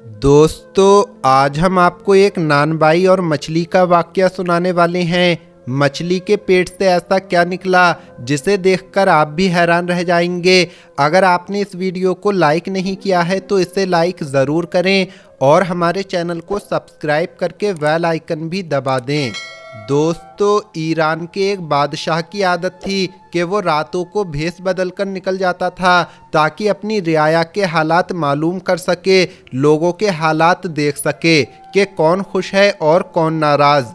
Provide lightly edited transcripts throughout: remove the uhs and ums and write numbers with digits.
दोस्तों, आज हम आपको एक नानबाई और मछली का वाकया सुनाने वाले हैं। मछली के पेट से ऐसा क्या निकला जिसे देखकर आप भी हैरान रह जाएंगे। अगर आपने इस वीडियो को लाइक नहीं किया है तो इसे लाइक ज़रूर करें और हमारे चैनल को सब्सक्राइब करके बेल आइकन भी दबा दें। दोस्तों, ईरान के एक बादशाह की आदत थी कि वो रातों को भेष बदल कर निकल जाता था ताकि अपनी रियाया के हालात मालूम कर सके, लोगों के हालात देख सके कि कौन खुश है और कौन नाराज़।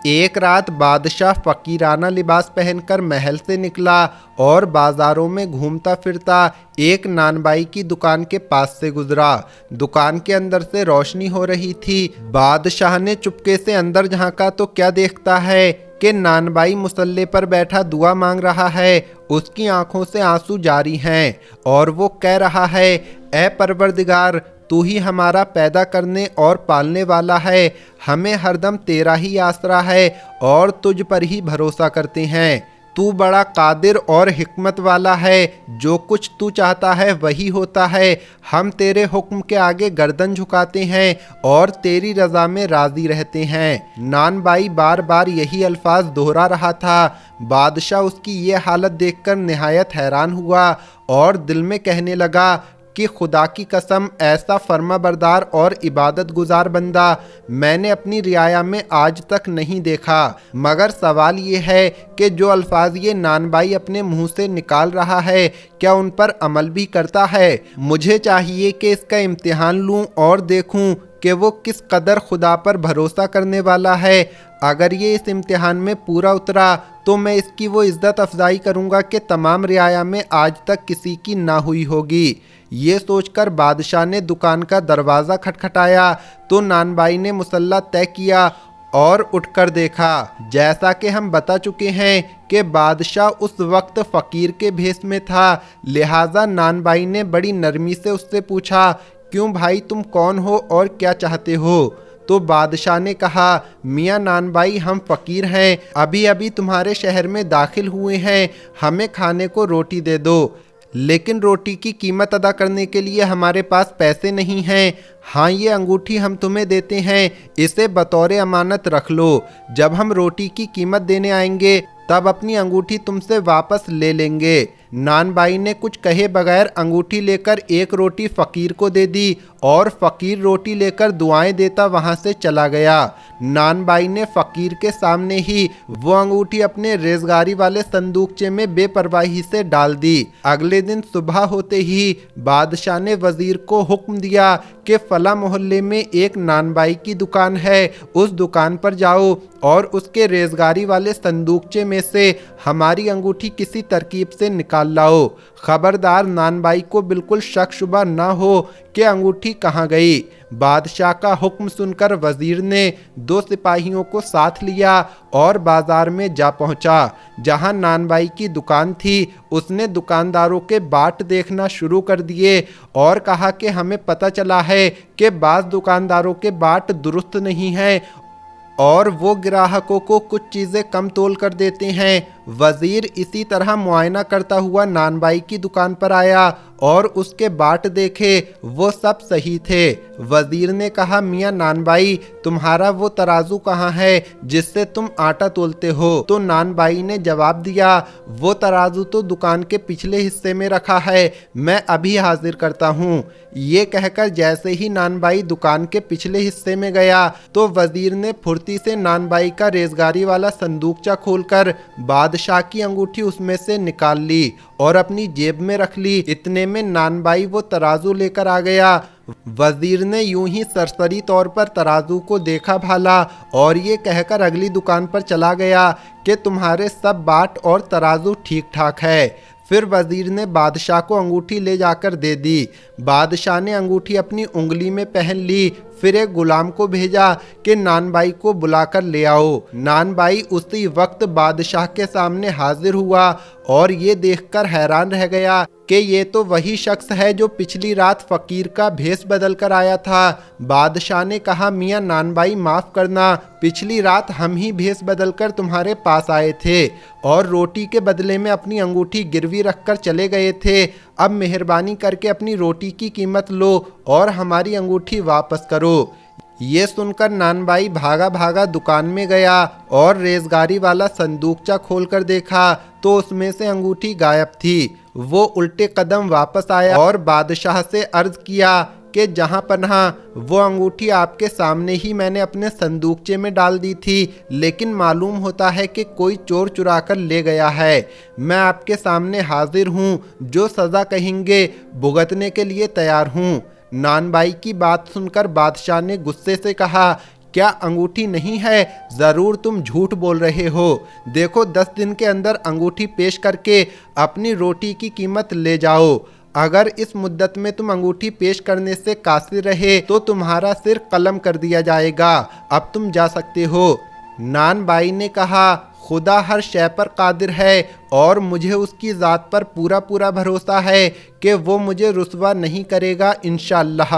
एक रात बादशाह फकीराना लिबास पहनकर महल से निकला और बाजारों में घूमता फिरता एक नानबाई की दुकान के पास से गुजरा। दुकान के अंदर से रोशनी हो रही थी। बादशाह ने चुपके से अंदर झांका तो क्या देखता है कि नानबाई मुसल्ले पर बैठा दुआ मांग रहा है। उसकी आंखों से आंसू जारी हैं और वो कह रहा है, ऐ परवरदिगार, तू ही हमारा पैदा करने और पालने वाला है। हमें हरदम तेरा ही आसरा है और तुझ पर ही भरोसा करते हैं। तू बड़ा कादिर और हिकमत वाला है। जो कुछ तू चाहता है वही होता है। हम तेरे हुक्म के आगे गर्दन झुकाते हैं और तेरी रज़ा में राज़ी रहते हैं। नानबाई बार बार यही अल्फाज दोहरा रहा था। बादशाह उसकी ये हालत देखकर निहायत हैरान हुआ और दिल में कहने लगा कि खुदा की कसम, ऐसा फर्माबरदार और इबादत गुजार बंदा मैंने अपनी रियाया में आज तक नहीं देखा। मगर सवाल ये है कि जो अल्फाज ये नानबाई अपने मुंह से निकाल रहा है, क्या उन पर अमल भी करता है? मुझे चाहिए कि इसका इम्तिहान लूं और देखूं कि वो किस कदर खुदा पर भरोसा करने वाला है। अगर ये इस इम्तिहान में पूरा उतरा तो मैं इसकी वो इज़्ज़त अफजाई करूँगा कि तमाम रियाया में आज तक किसी की ना हुई होगी। ये सोचकर बादशाह ने दुकान का दरवाज़ा खटखटाया तो नानबाई ने मुसल्ला तय किया और उठकर देखा। जैसा कि हम बता चुके हैं कि बादशाह उस वक्त फ़कीर के भेष में था, लिहाजा नानबाई ने बड़ी नरमी से उससे पूछा, क्यों भाई, तुम कौन हो और क्या चाहते हो? तो बादशाह ने कहा, मियाँ नानबाई, हम फ़कीर हैं, अभी अभी तुम्हारे शहर में दाखिल हुए हैं। हमें खाने को रोटी दे दो, लेकिन रोटी की कीमत अदा करने के लिए हमारे पास पैसे नहीं हैं। हाँ, ये अंगूठी हम तुम्हें देते हैं, इसे बतौर अमानत रख लो। जब हम रोटी की कीमत देने आएंगे तब अपनी अंगूठी तुमसे वापस ले लेंगे। नानबाई ने कुछ कहे बगैर अंगूठी लेकर एक रोटी फ़कीर को दे दी और फ़कीर रोटी लेकर दुआएं देता वहां से चला गया। नानबाई ने फ़कीर के सामने ही वो अंगूठी अपने रेजगारी वाले संदूकचे में बेपरवाही से डाल दी। अगले दिन सुबह होते ही बादशाह ने वज़ीर को हुक्म दिया कि फला मोहल्ले में एक नानबाई की दुकान है, उस दुकान पर जाओ और उसके रेजगारी वाले संदूकचे में से हमारी अंगूठी किसी तरकीब से निकाल लाओ। खबरदार, नानबाई को बिल्कुल शक शुबा ना हो कि अंगूठी कहाँ गई। बादशाह का हुक्म सुनकर वजीर ने 2 सिपाहियों को साथ लिया और बाजार में जा पहुंचा। जहां नानबाई की दुकान थी, उसने दुकानदारों के बाट देखना शुरू कर दिए और कहा कि हमें पता चला है कि बाज़ दुकानदारों के बाट दुरुस्त नहीं हैं और वो ग्राहकों को कुछ चीज़ें कम तोल कर देते हैं। वज़ीर इसी तरह मुआयना करता हुआ नानबाई की दुकान पर आया और उसके बाट देखे, वो सब सही थे। वज़ीर ने कहा, मियाँ नानबाई, तुम्हारा वो तराजू कहाँ है जिससे तुम आटा तोलते हो? तो नानबाई ने जवाब दिया, वो तराजू तो दुकान के पिछले हिस्से में रखा है, मैं अभी हाजिर करता हूँ। ये कहकर जैसे ही नानबाई दुकान के पिछले हिस्से में गया तो वज़ीर ने फुर्ती से नानबाई का रेजगारी वाला संदूकचा खोलकर बादशाह की अंगूठी उसमें से निकाल ली और अपनी जेब में रख ली। इतने में नानबाई वो तराजू लेकर आ गया। वजीर ने यूं ही सरसरी तौर पर तराजू को देखा भाला और ये कहकर अगली दुकान पर चला गया कि तुम्हारे सब बाट और तराजू ठीक ठाक है। फिर वजीर ने बादशाह को अंगूठी ले जाकर दे दी। बादशाह ने अंगूठी अपनी उंगली में पहन ली। फिर एक गुलाम को भेजा कि नानबाई को बुलाकर ले आओ। नानबाई उसी वक्त बादशाह के सामने हाजिर हुआ और ये देखकर हैरान रह गया कि ये तो वही शख्स है जो पिछली रात फ़कीर का भेष बदल कर आया था। बादशाह ने कहा, मियाँ नानबाई, माफ़ करना, पिछली रात हम ही भेष बदल कर तुम्हारे पास आए थे और रोटी के बदले में अपनी अंगूठी गिरवी रखकर चले गए थे। अब मेहरबानी करके अपनी रोटी की कीमत लो और हमारी अंगूठी वापस करो। ये सुनकर नानबाई भागा भागा दुकान में गया और रेजगारी वाला संदूकचा खोलकर देखा तो उसमें से अंगूठी गायब थी। वो उल्टे कदम वापस आया और बादशाह से अर्ज किया कि जहां पनाह, वो अंगूठी आपके सामने ही मैंने अपने संदूकचे में डाल दी थी, लेकिन मालूम होता है कि कोई चोर चुरा कर ले गया है। मैं आपके सामने हाजिर हूँ, जो सज़ा कहेंगे भुगतने के लिए तैयार हूँ। नानबाई की बात सुनकर बादशाह ने गुस्से से कहा, क्या अंगूठी नहीं है? ज़रूर तुम झूठ बोल रहे हो। देखो 10 दिन के अंदर अंगूठी पेश करके अपनी रोटी की कीमत ले जाओ। अगर इस मुद्दत में तुम अंगूठी पेश करने से कासिर रहे तो तुम्हारा सिर कलम कर दिया जाएगा। अब तुम जा सकते हो। नानबाई ने कहा, खुदा हर शय पर कादिर है और मुझे उसकी ज़ात पर पूरा पूरा भरोसा है कि वो मुझे रुसवा नहीं करेगा। इंशाअल्लाह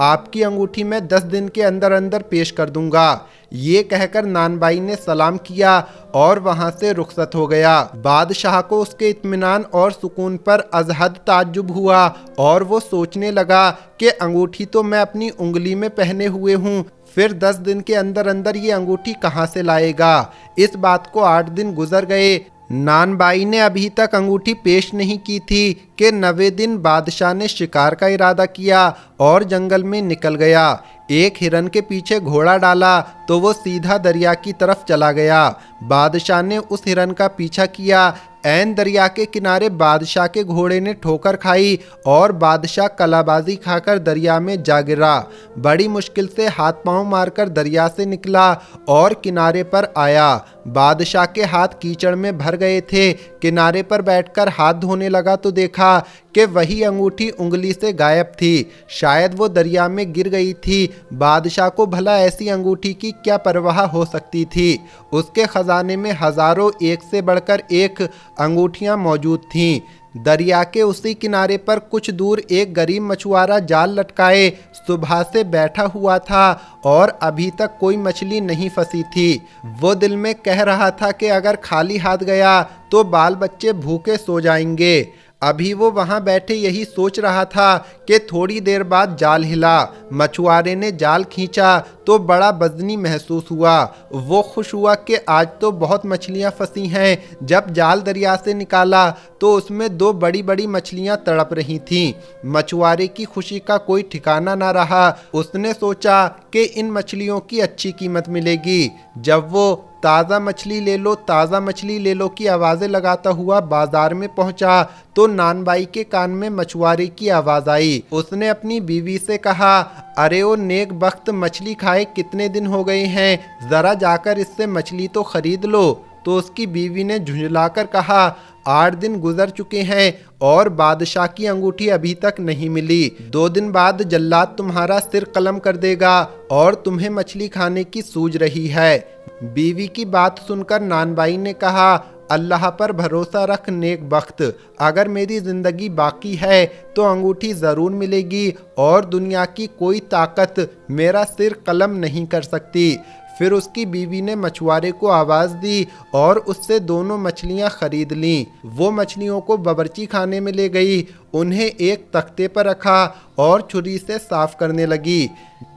आपकी अंगूठी मैं 10 दिन के अंदर अंदर पेश कर दूंगा। ये कहकर नानबाई ने सलाम किया और वहाँ से रुखसत हो गया। बादशाह को उसके इत्मीनान और सुकून पर अजहद ताज्जुब हुआ और वो सोचने लगा कि अंगूठी तो मैं अपनी उंगली में पहने हुए हूँ, फिर 10 दिन के अंदर अंदर ये अंगूठी कहाँ से लाएगा। इस बात को 8 दिन गुजर गए। नानबाई ने अभी तक अंगूठी पेश नहीं की थी कि 9वें दिन बादशाह ने शिकार का इरादा किया और जंगल में निकल गया। एक हिरन के पीछे घोड़ा डाला तो वो सीधा दरिया की तरफ चला गया। बादशाह ने उस हिरन का पीछा किया। ऐन दरिया के किनारे बादशाह के घोड़े ने ठोकर खाई और बादशाह कलाबाजी खाकर दरिया में जा गिरा। बड़ी मुश्किल से हाथ पांव मारकर दरिया से निकला और किनारे पर आया। बादशाह के हाथ कीचड़ में भर गए थे। किनारे पर बैठकर हाथ धोने लगा तो देखा कि वही अंगूठी उंगली से गायब थी। शायद वो दरिया में गिर गई थी। बादशाह को भला ऐसी अंगूठी की क्या परवाह हो सकती थी। उसके खजाने में हजारों एक से बढ़कर एक अंगूठियां मौजूद थीं। दरिया के उसी किनारे पर कुछ दूर एक गरीब मछुआरा जाल लटकाए सुबह से बैठा हुआ था और अभी तक कोई मछली नहीं फंसी थी। वो दिल में कह रहा था कि अगर खाली हाथ गया तो बाल बच्चे भूखे सो जाएंगे। अभी वो वहाँ बैठे यही सोच रहा था कि थोड़ी देर बाद जाल हिला। मछुआरे ने जाल खींचा तो बड़ा वजनी महसूस हुआ। वो खुश हुआ कि आज तो बहुत मछलियाँ फंसी हैं। जब जाल दरिया से निकाला तो उसमें 2 बड़ी बड़ी मछलियाँ तड़प रही थीं। मछुआरे की खुशी का कोई ठिकाना ना रहा। उसने सोचा कि इन मछलियों की अच्छी कीमत मिलेगी। जब वो ताज़ा मछली ले लो, ताज़ा मछली ले लो की आवाज़ें लगाता हुआ बाजार में पहुंचा तो नानबाई के कान में मछुआरे की आवाज़ आई। उसने अपनी बीवी से कहा, अरे ओ नेक बख्त, मछली खाए कितने दिन हो गए हैं, ज़रा जाकर इससे मछली तो खरीद लो। तो उसकी बीवी ने झुंझलाकर कहा, 8 दिन गुजर चुके हैं और बादशाह की अंगूठी अभी तक नहीं मिली। 2 दिन बाद जल्लाद तुम्हारा सिर कलम कर देगा और तुम्हें मछली खाने की सूझ रही है। बीवी की बात सुनकर नानबाई ने कहा, अल्लाह पर भरोसा रख नेक बख्त, अगर मेरी ज़िंदगी बाकी है तो अंगूठी ज़रूर मिलेगी और दुनिया की कोई ताकत मेरा सिर कलम नहीं कर सकती। फिर उसकी बीवी ने मछुआरे को आवाज़ दी और उससे दोनों मछलियां खरीद लीं। वो मछलियों को बावर्ची खाने में ले गई, उन्हें एक तख्ते पर रखा और छुरी से साफ करने लगी।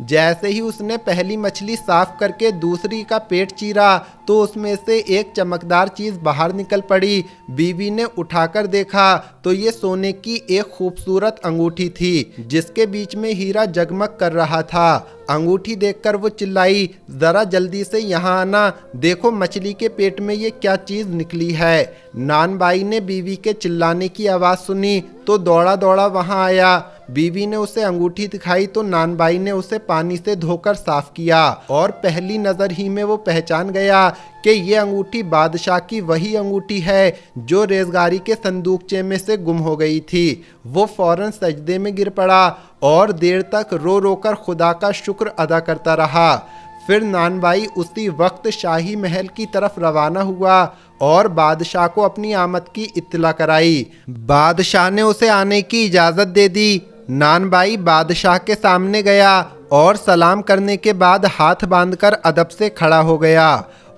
जैसे ही उसने पहली मछली साफ करके दूसरी का पेट चीरा तो उसमें से एक चमकदार चीज़ बाहर निकल पड़ी। बीवी ने उठाकर देखा तो ये सोने की एक खूबसूरत अंगूठी थी जिसके बीच में हीरा जगमग कर रहा था। अंगूठी देखकर वो चिल्लाई, ज़रा जल्दी से यहाँ आना, देखो मछली के पेट में ये क्या चीज़ निकली है। नानबाई ने बीवी के चिल्लाने की आवाज़ सुनी तो दौड़ा दौड़ा वहाँ आया। बीवी ने उसे अंगूठी दिखाई तो नानबाई ने उसे पानी से धोकर साफ किया और पहली नज़र ही में वो पहचान गया कि ये अंगूठी बादशाह की वही अंगूठी है जो रेजगारी के संदूकचे में से गुम हो गई थी। वो फौरन सजदे में गिर पड़ा और देर तक रो रो कर खुदा का शुक्र अदा करता रहा। फिर नानबाई उसी वक्त शाही महल की तरफ रवाना हुआ और बादशाह को अपनी आमद की इत्तला कराई। बादशाह ने उसे आने की इजाज़त दे दी। नानबाई बादशाह के सामने गया और सलाम करने के बाद हाथ बांधकर अदब से खड़ा हो गया।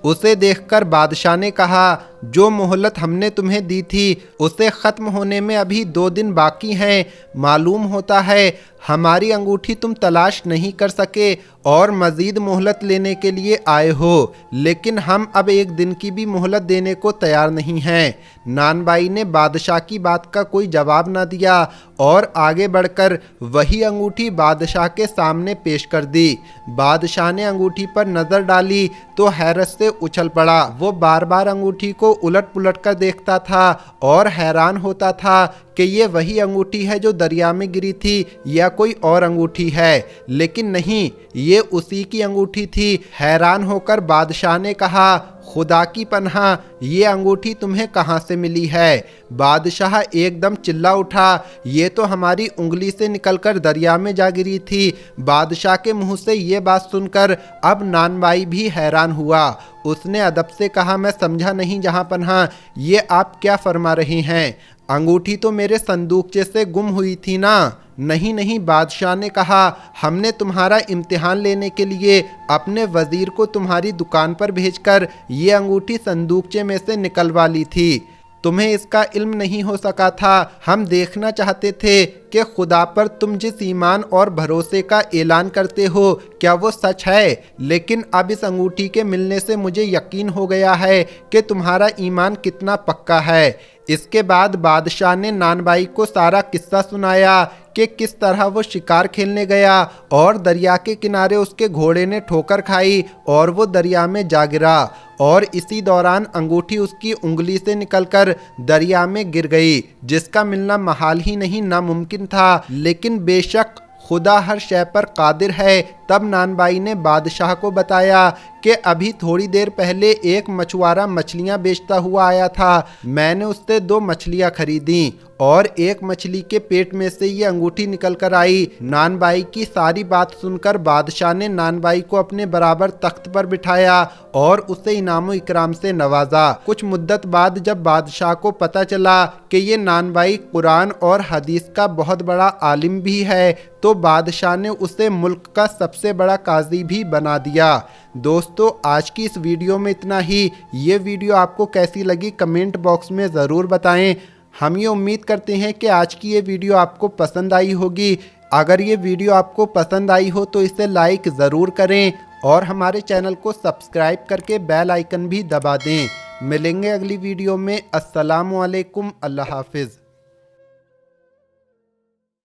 उसे देखकर बादशाह ने कहा, जो मोहलत हमने तुम्हें दी थी उसे ख़त्म होने में अभी 2 दिन बाकी हैं। मालूम होता है हमारी अंगूठी तुम तलाश नहीं कर सके और मज़ीद मोहलत लेने के लिए आए हो, लेकिन हम अब 1 दिन की भी मोहलत देने को तैयार नहीं हैं। नानबाई ने बादशाह की बात का कोई जवाब ना दिया और आगे बढ़कर वही अंगूठी बादशाह के सामने पेश कर दी। बादशाह ने अंगूठी पर नज़र डाली तो हैरत से उछल पड़ा। वो बार बार अंगूठी को उलट पुलट कर देखता था और हैरान होता था कि ये वही अंगूठी है जो दरिया में गिरी थी या कोई और अंगूठी है, लेकिन नहीं, ये उसी की अंगूठी थी। हैरान होकर बादशाह ने कहा, खुदा की पनाह, ये अंगूठी तुम्हें कहाँ से मिली है? बादशाह एकदम चिल्ला उठा, ये तो हमारी उंगली से निकलकर दरिया में जा गिरी थी। बादशाह के मुंह से ये बात सुनकर अब नानबाई भी हैरान हुआ। उसने अदब से कहा, मैं समझा नहीं जहाँ पनाह, ये आप क्या फरमा रहे हैं? अंगूठी तो मेरे संदूकचे से गुम हुई थी ना। नहीं नहीं, बादशाह ने कहा, हमने तुम्हारा इम्तिहान लेने के लिए अपने वजीर को तुम्हारी दुकान पर भेजकर ये अंगूठी संदूकचे में से निकलवा ली थी। तुम्हें इसका इल्म नहीं हो सका था। हम देखना चाहते थे कि खुदा पर तुम जिस ईमान और भरोसे का ऐलान करते हो क्या वो सच है, लेकिन अब इस अंगूठी के मिलने से मुझे यकीन हो गया है कि तुम्हारा ईमान कितना पक्का है। इसके बाद बादशाह ने नानबाई को सारा किस्सा सुनाया कि किस तरह वो शिकार खेलने गया और दरिया के किनारे उसके घोड़े ने ठोकर खाई और वो दरिया में जा गिरा और इसी दौरान अंगूठी उसकी उंगली से निकलकर दरिया में गिर गई, जिसका मिलना महाल ही नहीं नामुमकिन था। लेकिन बेशक खुदा हर शय पर कादिर है। तब नानबाई ने बादशाह को बताया कि अभी थोड़ी देर पहले एक मछुआरा मछलियां बेचता हुआ आया था। मैंने उससे 2 मछलियां खरीदी और एक मछली के पेट में से ये अंगूठी निकल कर आई। नानबाई की सारी बात सुनकर बादशाह ने नानबाई को अपने बराबर तख्त पर बिठाया और उसे इनाम इकराम से नवाजा। कुछ मुद्दत बाद जब बादशाह को पता चला कि ये नानबाई कुरान और हदीस का बहुत बड़ा आलिम भी है, तो बादशाह ने उसे मुल्क का सबसे बड़ा काजी भी बना दिया। दोस्तों, आज की इस वीडियो में इतना ही। ये वीडियो आपको कैसी लगी कमेंट बॉक्स में ज़रूर बताएं। हम ये उम्मीद करते हैं कि आज की ये वीडियो आपको पसंद आई होगी। अगर ये वीडियो आपको पसंद आई हो तो इसे लाइक ज़रूर करें और हमारे चैनल को सब्सक्राइब करके बेल आइकन भी दबा दें। मिलेंगे अगली वीडियो में। अस्सलामु अलैकुम, अल्लाह हाफिज़।